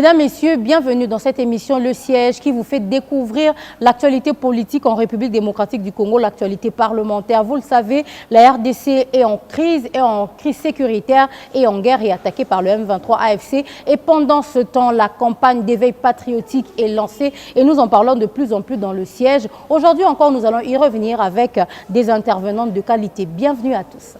Mesdames, Messieurs, bienvenue dans cette émission Le Siège qui vous fait découvrir l'actualité politique en République démocratique du Congo, l'actualité parlementaire. Vous le savez, la RDC est en crise sécuritaire et en guerre et attaquée par le M23 AFC. Et pendant ce temps, la campagne d'éveil patriotique est lancée et nous en parlons de plus en plus dans Le Siège. Aujourd'hui encore, nous allons y revenir avec des intervenantes de qualité. Bienvenue à tous.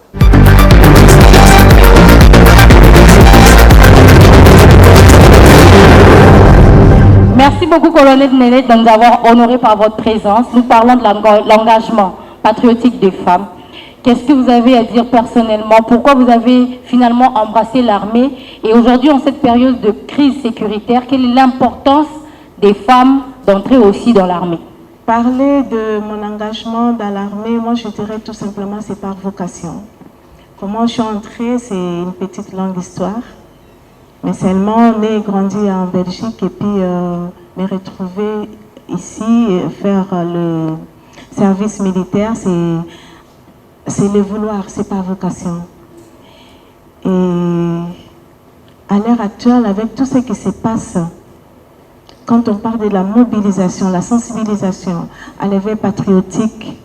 Merci beaucoup, colonel Néné, de nous avoir honorés par votre présence. Nous parlons de l'engagement patriotique des femmes. Qu'est-ce que vous avez à dire personnellement? Pourquoi vous avez finalement embrassé l'armée? Et aujourd'hui, en cette période de crise sécuritaire, quelle est l'importance des femmes d'entrer aussi dans l'armée? Parler de mon engagement dans l'armée, moi je dirais tout simplement c'est par vocation. Comment je suis entrée, c'est une petite longue histoire. Mais seulement né et grandi en Belgique et puis me retrouver ici et faire le service militaire, c'est le vouloir, c'est pas vocation. Et à l'heure actuelle, avec tout ce qui se passe, quand on parle de la mobilisation, la sensibilisation à l'éveil patriotique,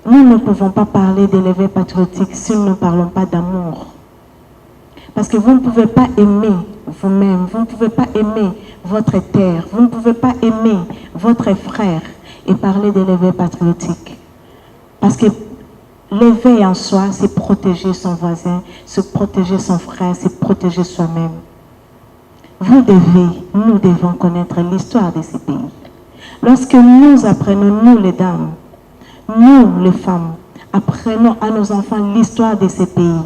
nous ne pouvons pas parler de l'éveil patriotique si nous ne parlons pas d'amour. Parce que vous ne pouvez pas aimer vous-même, vous ne pouvez pas aimer votre terre, vous ne pouvez pas aimer votre frère et parler de l'éveil patriotique. Parce que l'éveil en soi, c'est protéger son voisin, c'est protéger son frère, c'est protéger soi-même. Nous devons connaître l'histoire de ces pays. Lorsque nous apprenons, nous les dames, nous les femmes, apprenons à nos enfants l'histoire de ces pays,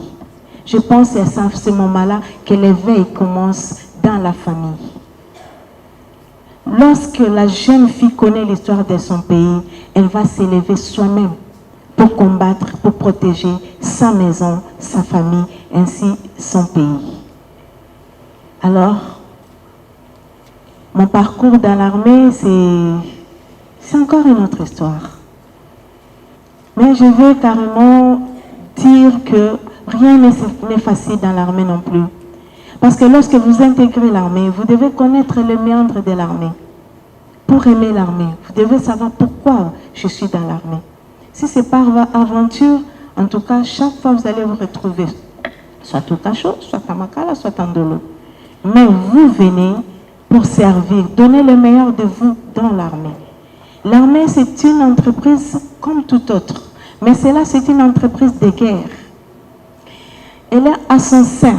je pense que c'est à ce moment-là que l'éveil commence dans la famille. Lorsque la jeune fille connaît l'histoire de son pays, elle va s'élever soi-même pour combattre, pour protéger sa maison, sa famille, ainsi son pays. Alors, mon parcours dans l'armée, c'est encore une autre histoire. Mais je veux carrément dire que rien n'est facile dans l'armée non plus. Parce que lorsque vous intégrez l'armée, vous devez connaître les méandres de l'armée. Pour aimer l'armée, vous devez savoir pourquoi je suis dans l'armée. Si c'est par aventure, en tout cas, chaque fois vous allez vous retrouver soit au cachot, soit à Makala, soit en Dolo. Mais vous venez pour servir, donner le meilleur de vous dans l'armée. L'armée, c'est une entreprise comme toute autre. Mais celle-là, c'est une entreprise de guerre. Elle a à son sein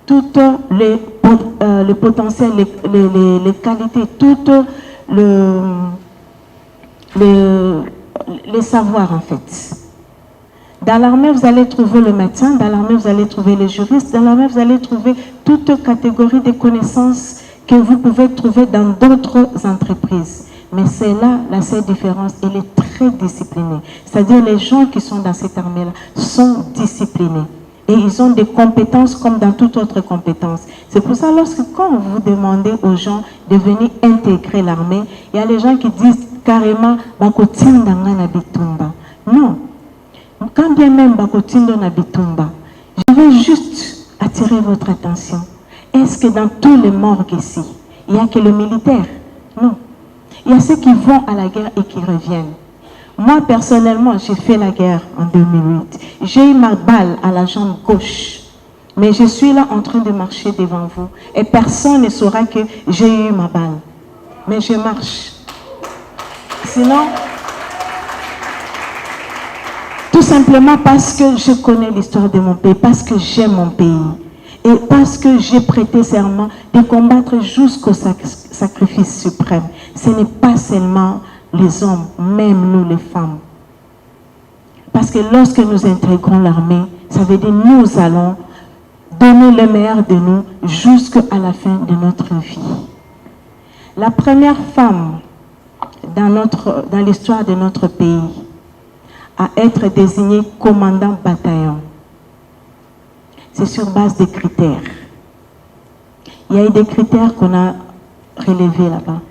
tout le potentiel, les qualités, tout les savoirs en fait. Dans l'armée, vous allez trouver le médecin, dans l'armée, vous allez trouver les juristes, dans l'armée, vous allez trouver toute catégorie de connaissances que vous pouvez trouver dans d'autres entreprises. Mais c'est là la seule différence, elle est très disciplinée. C'est-à-dire les gens qui sont dans cette armée-là sont disciplinés. Et ils ont des compétences comme dans toute autre compétence. C'est pour ça, quand vous demandez aux gens de venir intégrer l'armée, il y a les gens qui disent carrément « Bakotinda na bitumba ». Non. Quand bien même Bakotinda na bitumba, je veux juste attirer votre attention. Est-ce que dans tous les morgues ici, il n'y a que le militaire? Non. Il y a ceux qui vont à la guerre et qui reviennent. Moi, personnellement, j'ai fait la guerre en 2008. J'ai eu ma balle à la jambe gauche. Mais je suis là en train de marcher devant vous. Et personne ne saura que j'ai eu ma balle. Mais je marche. Sinon, tout simplement parce que je connais l'histoire de mon pays, parce que j'aime mon pays. Et parce que j'ai prêté serment de combattre jusqu'au sacrifice suprême. Ce n'est pas seulement les hommes, même nous les femmes. Parce que lorsque nous intégrons l'armée, ça veut dire que nous allons donner le meilleur de nous jusqu'à la fin de notre vie. La première femme dans l'histoire de notre pays à être désignée commandant bataillon, c'est sur base des critères. Il y a eu des critères qu'on a relevés là-bas.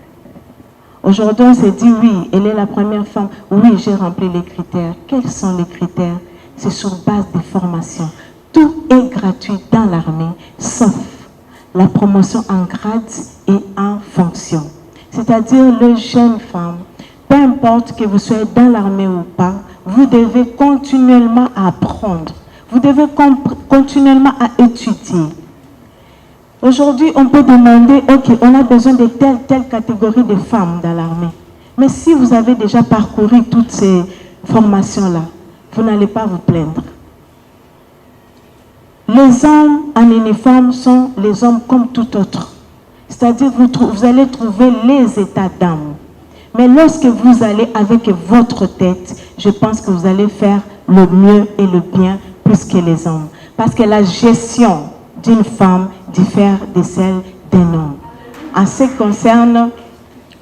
Aujourd'hui, on s'est dit oui, elle est la première femme. Oui, j'ai rempli les critères. Quels sont les critères? C'est sur base des formations. Tout est gratuit dans l'armée, sauf la promotion en grade et en fonction. C'est-à-dire, les jeunes femmes, peu importe que vous soyez dans l'armée ou pas, vous devez continuellement apprendre. Vous devez continuellement à étudier. Aujourd'hui, on peut demander, ok, on a besoin de telle catégorie de femmes dans l'armée. Mais si vous avez déjà parcouru toutes ces formations-là, vous n'allez pas vous plaindre. Les hommes en uniforme sont les hommes comme tout autre. C'est-à-dire vous allez trouver les états d'âme. Mais lorsque vous allez avec votre tête, je pense que vous allez faire le mieux et le bien plus que les hommes. Parce que la gestion d'une femme diffère de celle d'un homme. En ce qui concerne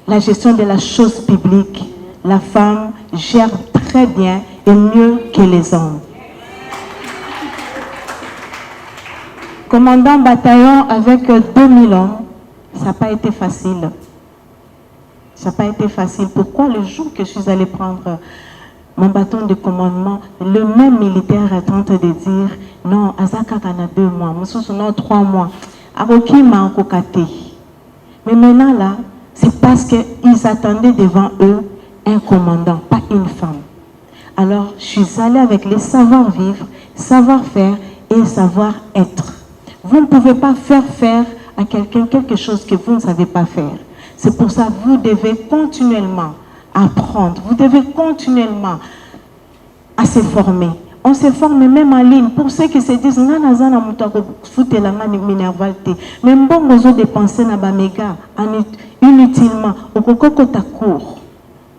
la gestion de la chose publique, la femme gère très bien et mieux que les hommes. Commandant bataillon avec 2000 hommes, ça n'a pas été facile. Ça n'a pas été facile. Pourquoi le jour que je suis allée prendre mon bâton de commandement, le même militaire est en train de dire non, Azaka a 2 mois, non 3 mois. Aroki m'a encocate. Mais maintenant là, c'est parce qu'ils attendaient devant eux un commandant, pas une femme. Alors, je suis allée avec les savoir-vivre, savoir-faire et savoir-être. Vous ne pouvez pas faire à quelqu'un quelque chose que vous ne savez pas faire. C'est pour ça que vous devez continuellement apprendre. Vous devez continuellement à se former. On se forme même en ligne. Pour ceux qui se disent, même bon, nous dépenser na baméga inutilement. Au coco ta cours.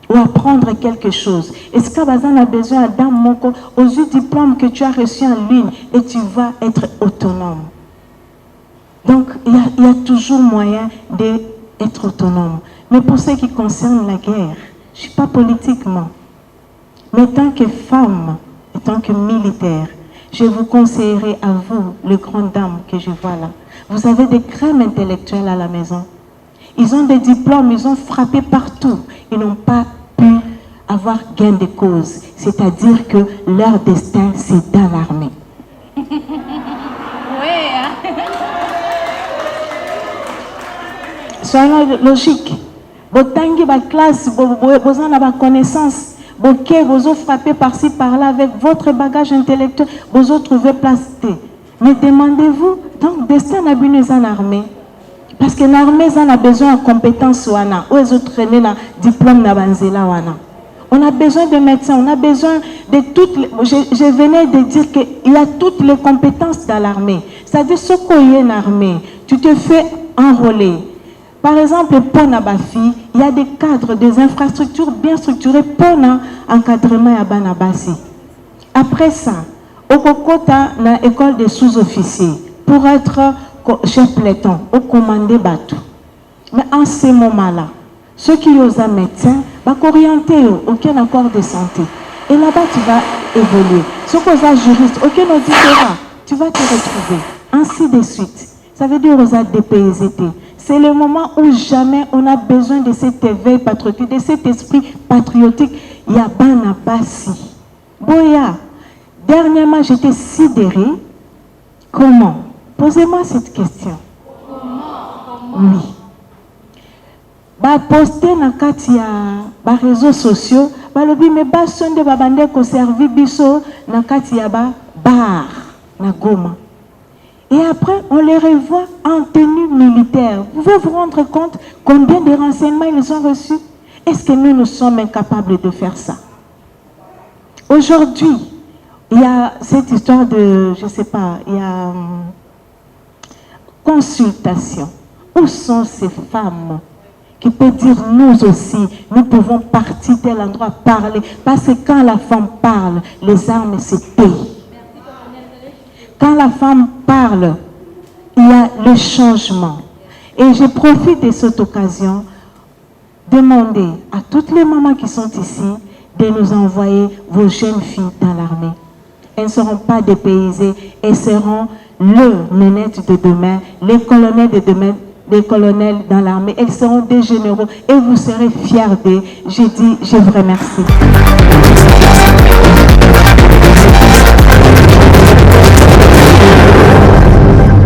Ou apprendre quelque chose. Est-ce que Bazan a besoin d'un moko aux diplômes que tu as reçus en ligne et tu vas être autonome. Donc, il y a toujours moyen d'être autonome. Mais pour ce qui concerne la guerre, je ne suis pas politiquement. Mais tant que femme, et tant que militaire, je vous conseillerais à vous, les grandes dames que je vois là, vous avez des crèmes intellectuelles à la maison. Ils ont des diplômes, ils ont frappé partout. Ils n'ont pas pu avoir gain de cause. C'est-à-dire que leur destin, c'est dans l'armée. Soyons logiques. Vous avez la classe, vous avez la connaissance. Vous avez frappé par-ci, par-là avec votre bagage intellectuel. Vous avez trouvé place. Mais demandez-vous, donc, destin n'a pas en armée. Parce que l'armée a besoin de compétences. Ou ils ont traîné le diplôme de Banzela. On a besoin de médecins, on a besoin de toutes les... Je venais de dire qu'il y a toutes les compétences dans l'armée. C'est-à-dire, ce qu'il y a en armée, tu te fais enrôler. Par exemple, pour Nabafi, il y a des cadres, des infrastructures bien structurées pour l'encadrement à Banabasi. Après ça, au Kokota, dans l'école des sous-officiers, pour être chef peloton, au commandé bateau. Mais en ce moment-là, ceux qui ont un médecin, vont orienter aucun accord de santé. Et là-bas, tu vas évoluer. Ceux qui ont un juriste, aucun auditeur, tu vas te retrouver. Ainsi de suite. Ça veut dire aux DPST. C'est le moment où jamais on a besoin de cet éveil patriotique, de cet esprit patriotique. Il y a Banabasi. Boya, dernièrement, j'étais sidérée. Comment? Posez-moi cette question. Comment? Oui. Ba poster na kati ya ba réseaux sociaux, ba lobi me ba sonde ba bande ko servi biso na kati ya ba bar na Goma. Et après, on les revoit en tenue militaire. Vous pouvez vous rendre compte combien de renseignements ils ont reçus? Est-ce que nous sommes incapables de faire ça? Aujourd'hui, il y a cette histoire de, je ne sais pas, il y a consultation. Où sont ces femmes qui peuvent dire nous aussi, nous pouvons partir tel endroit, parler? Parce que quand la femme parle, les armes se taillent. Quand la femme parle, il y a le changement. Et je profite de cette occasion de demander à toutes les mamans qui sont ici de nous envoyer vos jeunes filles dans l'armée. Elles ne seront pas dépaysées, elles seront le nénette de demain, les colonels de demain, les colonels dans l'armée. Elles seront des généraux et vous serez fiers d'eux. Je dis, je vous remercie.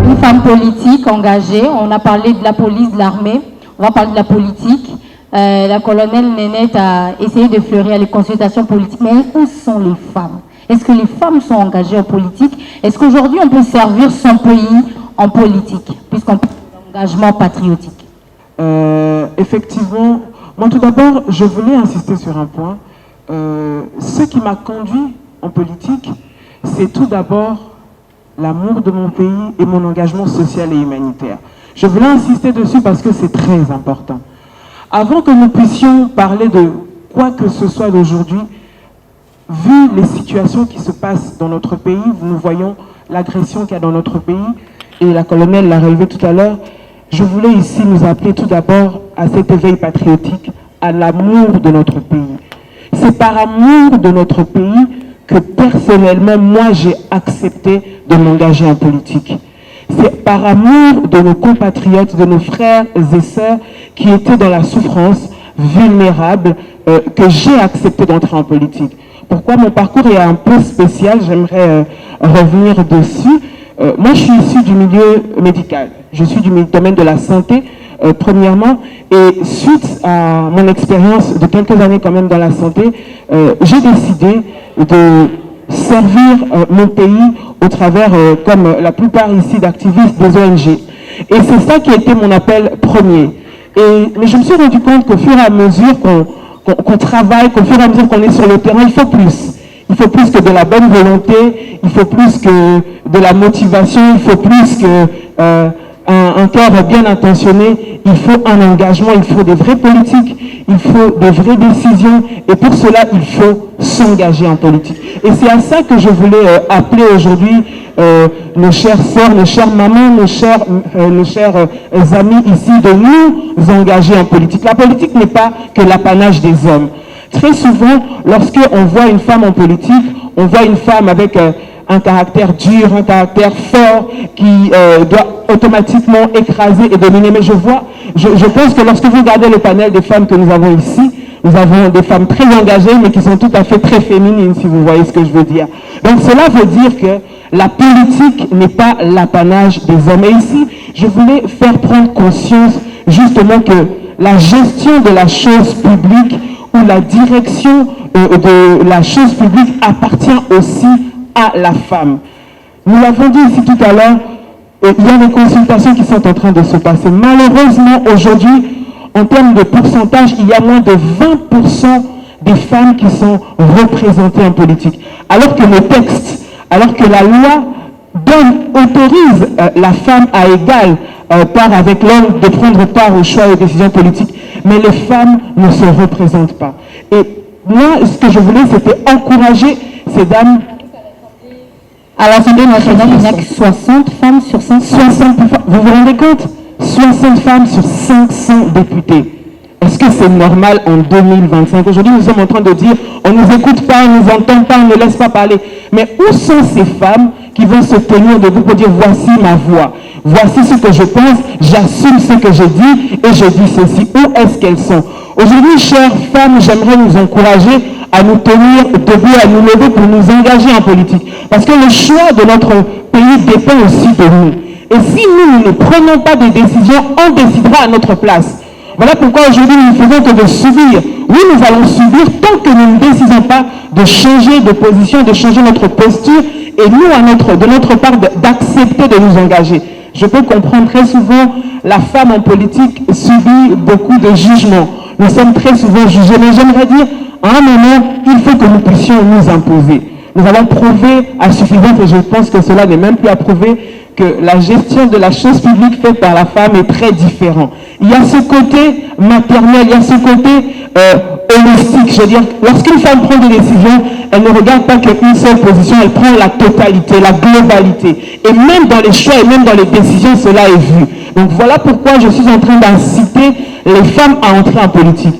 Une femme politique engagée. On a parlé de la police, de l'armée. On va parler de la politique. La colonelle Nénette a essayé de fleurir les consultations politiques. Mais où sont les femmes? Est-ce que les femmes sont engagées en politique? Est-ce qu'aujourd'hui on peut servir son pays en politique, puisqu'on parle d'engagement patriotique? Effectivement, moi tout d'abord, je voulais insister sur un point. Ce qui m'a conduit en politique, c'est tout d'abord l'amour de mon pays et mon engagement social et humanitaire. Je voulais insister dessus parce que c'est très important. Avant que nous puissions parler de quoi que ce soit d'aujourd'hui, vu les situations qui se passent dans notre pays, nous voyons l'agression qu'il y a dans notre pays, et la colonelle l'a relevé tout à l'heure, je voulais ici nous appeler tout d'abord à cet éveil patriotique, à l'amour de notre pays. C'est par amour de notre pays que personnellement, moi, j'ai accepté de m'engager en politique. C'est par amour de nos compatriotes, de nos frères et sœurs qui étaient dans la souffrance, vulnérables, que j'ai accepté d'entrer en politique. Pourquoi mon parcours est un peu spécial, j'aimerais revenir dessus. Moi, je suis issu du milieu médical. Je suis du domaine de la santé, premièrement. Et suite à mon expérience de quelques années quand même dans la santé, j'ai décidé de servir mon pays au travers, comme la plupart ici, d'activistes des ONG. Et c'est ça qui a été mon appel premier. Mais je me suis rendu compte qu'au fur et à mesure qu'on travaille, qu'au fur et à mesure qu'on est sur le terrain, il faut plus. Il faut plus que de la bonne volonté, il faut plus que de la motivation, il faut plus que un cœur bien intentionné, il faut un engagement, il faut des vraies politiques, il faut des vraies décisions, et pour cela, il faut s'engager en politique. Et c'est à ça que je voulais appeler aujourd'hui nos chères sœurs, nos chères mamans, nos chers amis ici, de nous engager en politique. La politique n'est pas que l'apanage des hommes. Très souvent, lorsqu'on voit une femme en politique, on voit une femme avec un caractère dur, un caractère fort, qui doit automatiquement écraser et dominer. Mais je pense que lorsque vous regardez le panel des femmes que nous avons ici, nous avons des femmes très engagées, mais qui sont tout à fait très féminines, si vous voyez ce que je veux dire. Donc cela veut dire que la politique n'est pas l'apanage des hommes. Et ici, je voulais faire prendre conscience justement que la gestion de la chose publique ou la direction de la chose publique appartient aussi à la femme. Nous l'avons dit ici tout à l'heure, il y a des consultations qui sont en train de se passer. Malheureusement, aujourd'hui, en termes de pourcentage, il y a moins de 20% des femmes qui sont représentées en politique. Alors que le texte, alors que la loi autorise la femme à égale part avec l'homme de prendre part aux choix et aux décisions politiques. Mais les femmes ne se représentent pas. Et moi, ce que je voulais, c'était encourager ces dames. À l'Assemblée nationale, il n'y a que 60 femmes sur 500. 60 femmes, vous vous rendez compte? 60 femmes sur 500 députés. Est-ce que c'est normal en 2025? Aujourd'hui, nous sommes en train de dire, on ne nous écoute pas, on ne nous entend pas, on ne laisse pas parler. Mais où sont ces femmes qui vont se tenir debout pour dire, voici ma voix, voici ce que je pense, j'assume ce que je dis et je dis ceci. Où est-ce qu'elles sont? Aujourd'hui, chères femmes, j'aimerais nous encourager à nous tenir debout, à nous lever pour nous engager en politique. Parce que le choix de notre pays dépend aussi de nous. Et si nous ne prenons pas des décisions, on décidera à notre place. Voilà pourquoi aujourd'hui nous ne faisons que de subir. Oui, nous allons subir tant que nous ne décidons pas de changer de position, de changer notre posture et nous, de notre part, d'accepter de nous engager. Je peux comprendre très souvent, la femme en politique subit beaucoup de jugements. Nous sommes très souvent jugés, mais j'aimerais dire, à un moment, il faut que nous puissions nous imposer. Nous avons prouvé à suffisance, et je pense que cela n'est même plus à prouver, que la gestion de la chose publique faite par la femme est très différente. Il y a ce côté maternel, il y a ce côté holistique. Je veux dire, lorsqu'une femme prend des décisions, elle ne regarde pas qu'une seule position, elle prend la totalité, la globalité. Et même dans les choix et même dans les décisions, cela est vu. Donc voilà pourquoi je suis en train d'inciter les femmes à entrer en politique.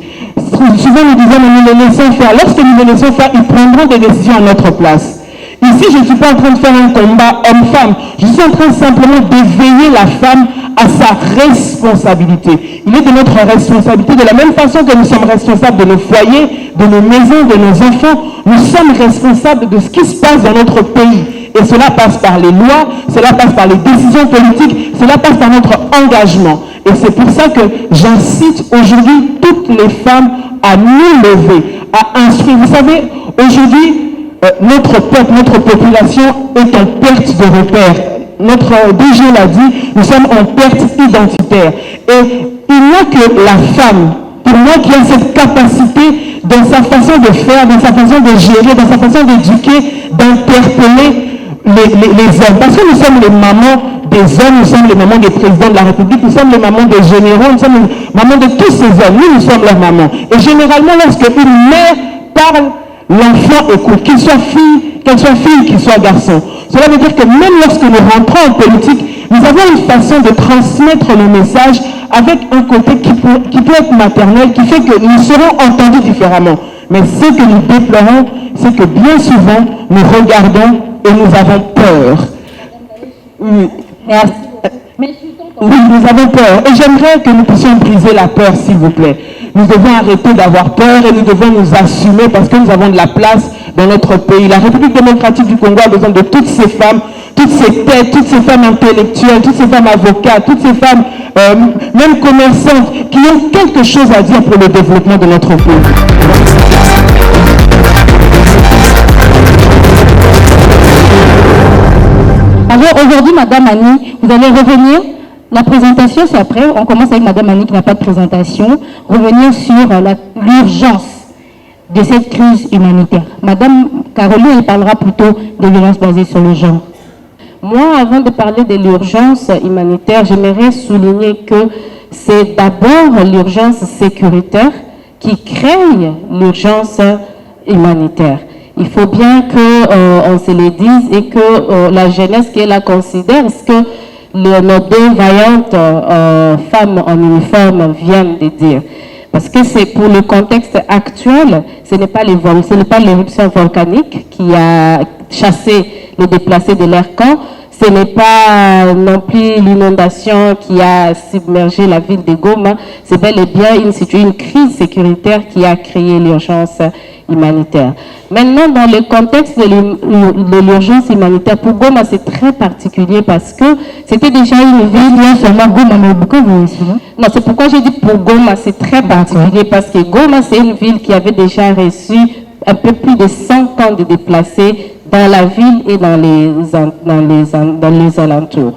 Souvent nous disons, mais nous les laissons faire. Lorsque nous les laissons faire, ils prendront des décisions à notre place. Ici, je ne suis pas en train de faire un combat homme-femme. Je suis en train simplement d'éveiller la femme à sa responsabilité. Il est de notre responsabilité, de la même façon que nous sommes responsables de nos foyers, de nos maisons, de nos enfants, nous sommes responsables de ce qui se passe dans notre pays. Et cela passe par les lois, cela passe par les décisions politiques, Cela passe par notre engagement. Et c'est pour ça que j'incite aujourd'hui toutes les femmes à nous lever, à instruire. Vous savez, aujourd'hui, notre peuple, notre population est en perte de repères. Notre DG l'a dit, nous sommes en perte identitaire. Et il n'y a que la femme, pour moi, qui a cette capacité dans sa façon de faire, dans sa façon de gérer, dans sa façon d'éduquer, d'interpeller les hommes. Parce que nous sommes les mamans des hommes, nous sommes les mamans des présidents de la République, nous sommes les mamans des généraux, nous sommes les mamans de tous ces hommes. Nous sommes leurs mamans. Et généralement, lorsque une mère parle, l'enfant écoute, qu'il soit fille, qu'il soit garçon. Cela veut dire que même lorsque nous rentrons en politique, nous avons une façon de transmettre le message avec un côté qui peut être maternel, qui fait que nous serons entendus différemment. Mais ce que nous déplorons, c'est que bien souvent, nous regardons et nous avons peur. Merci. Oui, nous avons peur. Et j'aimerais que nous puissions briser la peur, s'il vous plaît. Nous devons arrêter d'avoir peur et nous devons nous assumer parce que nous avons de la place dans notre pays. La République démocratique du Congo a besoin de toutes ces femmes, toutes ces têtes, toutes ces femmes intellectuelles, toutes ces femmes avocates, toutes ces femmes, même commerçantes, qui ont quelque chose à dire pour le développement de notre pays. Alors aujourd'hui, Madame Annie, vous allez revenir. La présentation, c'est après. On commence avec Madame Annie qui n'a pas de présentation. Revenir sur l'urgence de cette crise humanitaire. Madame Caroline, elle parlera plutôt des violences basées sur le genre. Moi, avant de parler de l'urgence humanitaire, j'aimerais souligner que c'est d'abord l'urgence sécuritaire qui crée l'urgence humanitaire. Il faut bien qu'on se le dise et que la jeunesse qui la considère, ce que nos deux vaillantes femmes en uniforme viennent de dire. Parce que c'est pour le contexte actuel, ce n'est pas l'éruption volcanique qui a chassé les déplacés de leur camp, ce n'est pas non plus l'inondation qui a submergé la ville de Goma, c'est bel et bien une crise sécuritaire qui a créé l'urgence humanitaire. Maintenant, dans le contexte de l'urgence humanitaire, pour Goma, c'est très particulier parce que c'était déjà une ville... Il y a seulement Goma, mais Bukavu aussi, non? Non, c'est pourquoi j'ai dit pour Goma, c'est très particulier parce que Goma, c'est une ville qui avait déjà reçu un peu plus de 100 ans de déplacés dans la ville et dans les alentours.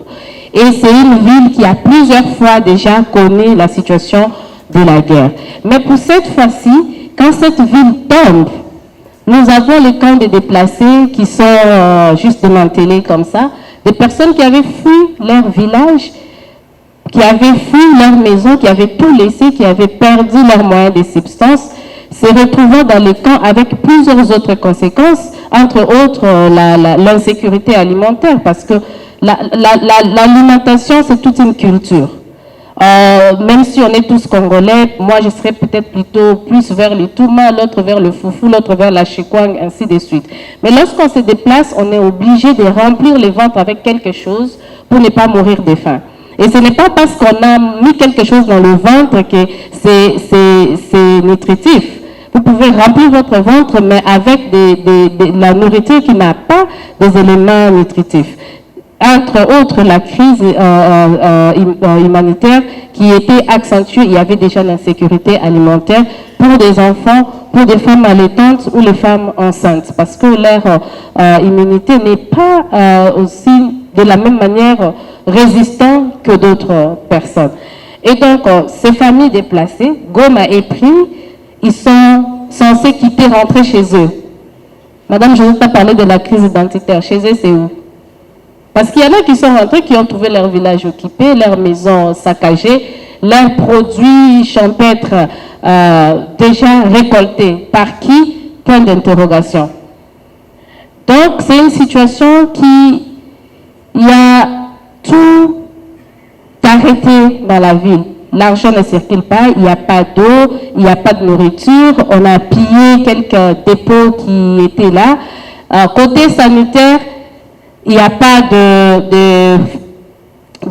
Et c'est une ville qui a plusieurs fois déjà connu la situation de la guerre. Mais pour cette fois-ci, quand cette ville tombe, nous avons les camps de déplacés qui sont juste démantelés comme ça, des personnes qui avaient fui leur village, qui avaient fui leur maison, qui avaient tout laissé, qui avaient perdu leurs moyens de subsistance, se retrouvant dans les camps avec plusieurs autres conséquences, entre autres l'insécurité alimentaire, parce que l'alimentation, c'est toute une culture. Même si on est tous congolais, moi je serais peut-être plutôt plus vers le Touma, l'autre vers le Foufou, l'autre vers la Chikwang, ainsi de suite. Mais lorsqu'on se déplace, on est obligé de remplir les ventres avec quelque chose pour ne pas mourir de faim. Et ce n'est pas parce qu'on a mis quelque chose dans le ventre que c'est nutritif. Vous pouvez remplir votre ventre, mais avec de la nourriture qui n'a pas des éléments nutritifs. Entre autres, la crise humanitaire qui était accentuée, il y avait déjà l'insécurité alimentaire pour des enfants, pour des femmes allaitantes ou les femmes enceintes, parce que leur immunité n'est pas aussi de la même manière résistante que d'autres personnes. Et donc, ces familles déplacées, Goma est pris, ils sont censés quitter, rentrer chez eux. Madame, je ne veux pas parler de la crise identitaire. Chez eux, c'est où? Parce qu'il y en a qui sont rentrés, qui ont trouvé leur village occupé, leur maison saccagée, leurs produits champêtres déjà récoltés. Par qui? Point d'interrogation. Donc, c'est une situation qui... Il y a tout arrêté dans la ville. L'argent ne circule pas, il n'y a pas d'eau, il n'y a pas de nourriture. On a pillé quelques dépôts qui étaient là. Côté sanitaire, il n'y a pas de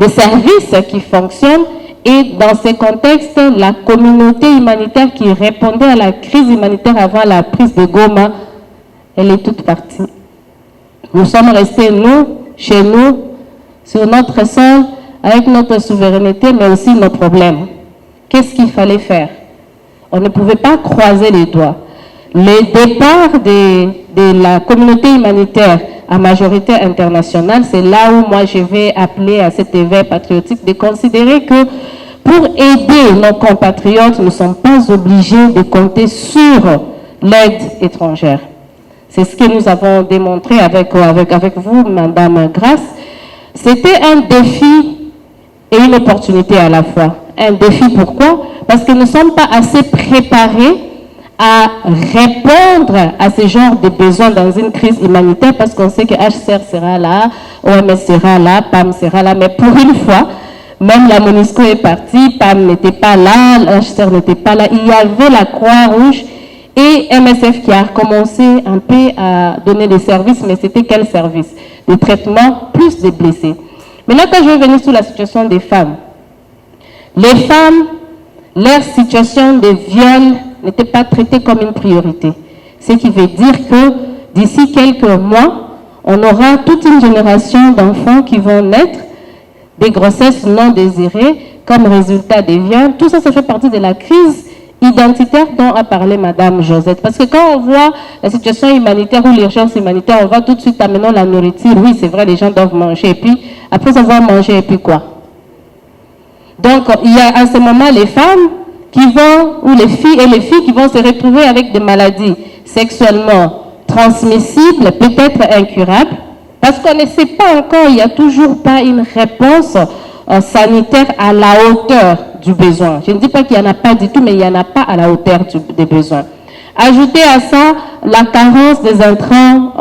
services qui fonctionnent. Et dans ces contextes, la communauté humanitaire qui répondait à la crise humanitaire avant la prise de Goma, elle est toute partie. Nous sommes restés, nous, chez nous, sur notre sol, avec notre souveraineté, mais aussi nos problèmes. Qu'est-ce qu'il fallait faire? On ne pouvait pas croiser les doigts. Le départ de la communauté humanitaire à majorité internationale, c'est là où moi je vais appeler à cet éveil patriotique de considérer que pour aider nos compatriotes, nous ne sommes pas obligés de compter sur l'aide étrangère. C'est ce que nous avons démontré avec vous, Madame Grace. C'était un défi et une opportunité à la fois. Un défi, pourquoi? Parce que nous ne sommes pas assez préparés à répondre à ce genre de besoins dans une crise humanitaire, parce qu'on sait que HCR sera là, OMS sera là, PAM sera là, mais pour une fois, même la MONUSCO est partie, PAM n'était pas là, HCR n'était pas là, il y avait la Croix-Rouge et MSF qui a commencé un peu à donner des services, mais c'était quel service? Des traitements plus des blessés. Mais là, quand je vais venir sur la situation des femmes, les femmes, leur situation de viol n'était pas traitée comme une priorité. Ce qui veut dire que d'ici quelques mois, on aura toute une génération d'enfants qui vont naître des grossesses non désirées comme résultat des viols. Tout ça, ça fait partie de la crise identitaire dont a parlé Madame Josette. Parce que quand on voit la situation humanitaire ou l'urgence humanitaire, on va tout de suite amener la nourriture. Oui, c'est vrai, les gens doivent manger. Et puis, après avoir mangé, et puis quoi? Donc, il y a à ce moment les femmes qui vont, ou les filles qui vont se retrouver avec des maladies sexuellement transmissibles, peut-être incurables, parce qu'on ne sait pas encore, il n'y a toujours pas une réponse sanitaire à la hauteur du besoin. Je ne dis pas qu'il n'y en a pas du tout, mais il n'y en a pas à la hauteur des besoins. Ajoutez à ça la carence des intrants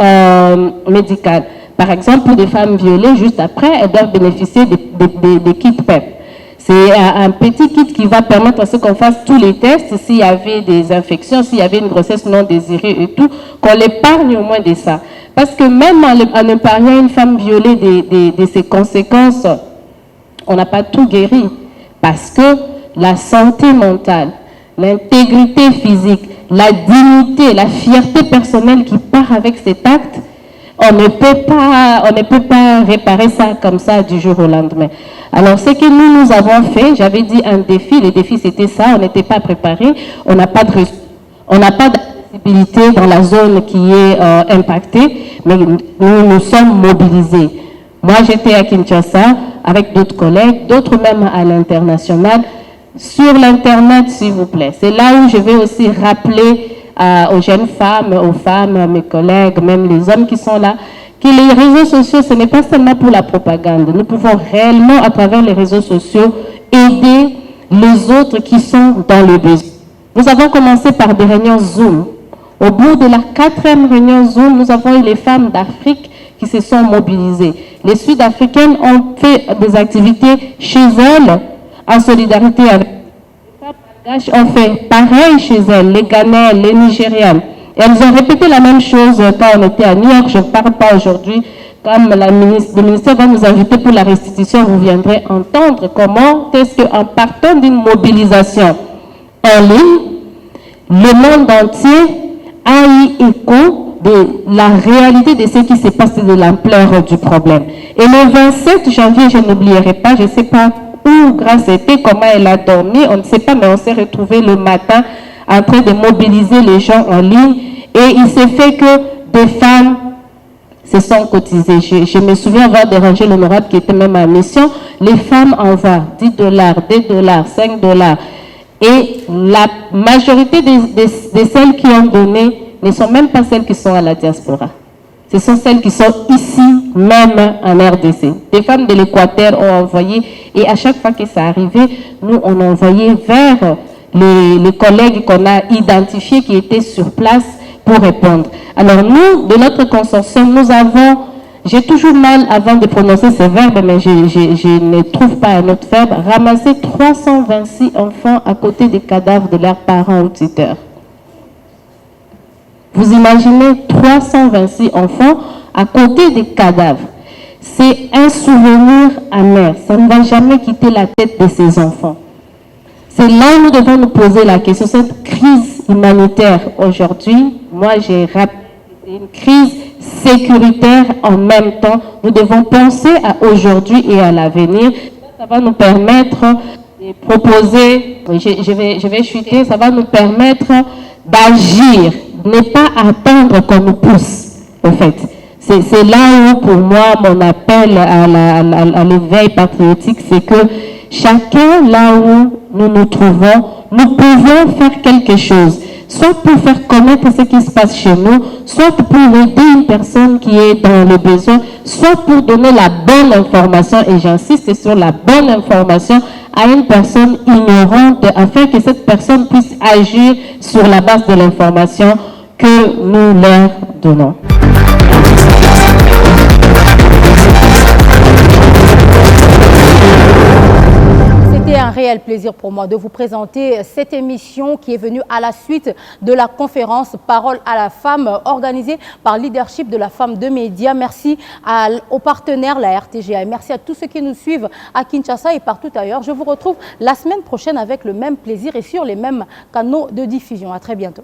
médicaux. Par exemple, pour des femmes violées, juste après, elles doivent bénéficier des kits PEP. C'est un petit kit qui va permettre à ce qu'on fasse tous les tests, s'il y avait des infections, s'il y avait une grossesse non désirée et tout, qu'on l'épargne au moins de ça. Parce que même en épargnant une femme violée de ses conséquences, on n'a pas tout guéri. Parce que la santé mentale, l'intégrité physique, la dignité, la fierté personnelle qui part avec cet acte, on ne peut pas réparer ça comme ça du jour au lendemain. Alors, ce que nous avons fait, j'avais dit un défi, le défi c'était ça, on n'était pas préparé, on n'a pas d'accessibilité dans la zone qui est impactée, mais nous sommes mobilisés. Moi, j'étais à Kinshasa avec d'autres collègues, d'autres même à l'international, sur l'Internet, s'il vous plaît. C'est là où je vais aussi rappeler aux jeunes femmes, aux femmes, à mes collègues, même les hommes qui sont là, que les réseaux sociaux, ce n'est pas seulement pour la propagande. Nous pouvons réellement, à travers les réseaux sociaux, aider les autres qui sont dans le besoin. Nous avons commencé par des réunions Zoom. Au bout de la 4e réunion Zoom, nous avons eu les femmes d'Afrique qui se sont mobilisées. Les Sud-Africaines ont fait des activités chez elles, en solidarité avec les femmes ont fait pareil chez elles, les Ghanéens, les Nigériens. Elles ont répété la même chose quand on était à New York. Je ne parle pas aujourd'hui. Comme le ministère va nous inviter pour la restitution, vous viendrez entendre comment est-ce qu'en partant d'une mobilisation en ligne, le monde entier a eu écho de la réalité de ce qui s'est passé, de l'ampleur du problème. Et le 27 janvier, je n'oublierai pas, je ne sais pas où Grace était, comment elle a dormi, on ne sait pas, mais on s'est retrouvés le matin en train de mobiliser les gens en ligne. Et il s'est fait que des femmes se sont cotisées. Je me souviens avoir dérangé l'honorable qui était même en mission. Les femmes envoient $10, $2, $5. Et la majorité de celles qui ont donné ne sont même pas celles qui sont à la diaspora. Ce sont celles qui sont ici, même en RDC. Des femmes de l'Équateur ont envoyé, et à chaque fois que ça arrivait, nous, on envoyait vers les collègues qu'on a identifiés qui étaient sur place pour répondre. Alors nous, de notre consortium, nous avons, j'ai toujours mal avant de prononcer ces verbes, mais je ne trouve pas un autre verbe, ramassé 326 enfants à côté des cadavres de leurs parents ou tuteurs. Vous imaginez 326 enfants à côté des cadavres. C'est un souvenir amer. Ça ne va jamais quitter la tête de ces enfants. C'est là où nous devons nous poser la question. Cette crise humanitaire aujourd'hui, moi j'ai rappelé, c'est une crise sécuritaire en même temps. Nous devons penser à aujourd'hui et à l'avenir. Ça va nous permettre de proposer, je vais chuter, ça va nous permettre d'agir, ne pas attendre qu'on nous pousse, en fait. C'est là où, pour moi, mon appel à l'éveil patriotique, c'est que chacun, là où nous nous trouvons, nous pouvons faire quelque chose. Soit pour faire connaître ce qui se passe chez nous, soit pour aider une personne qui est dans le besoin, soit pour donner la bonne information, et j'insiste sur la bonne information, à une personne ignorante, afin que cette personne puisse agir sur la base de l'information que nous leur donnons. C'était un réel plaisir pour moi de vous présenter cette émission qui est venue à la suite de la conférence Parole à la femme organisée par Leadership de la femme de médias. Merci aux partenaires, la RTGA, et merci à tous ceux qui nous suivent à Kinshasa et partout ailleurs. Je vous retrouve la semaine prochaine avec le même plaisir et sur les mêmes canaux de diffusion. À très bientôt.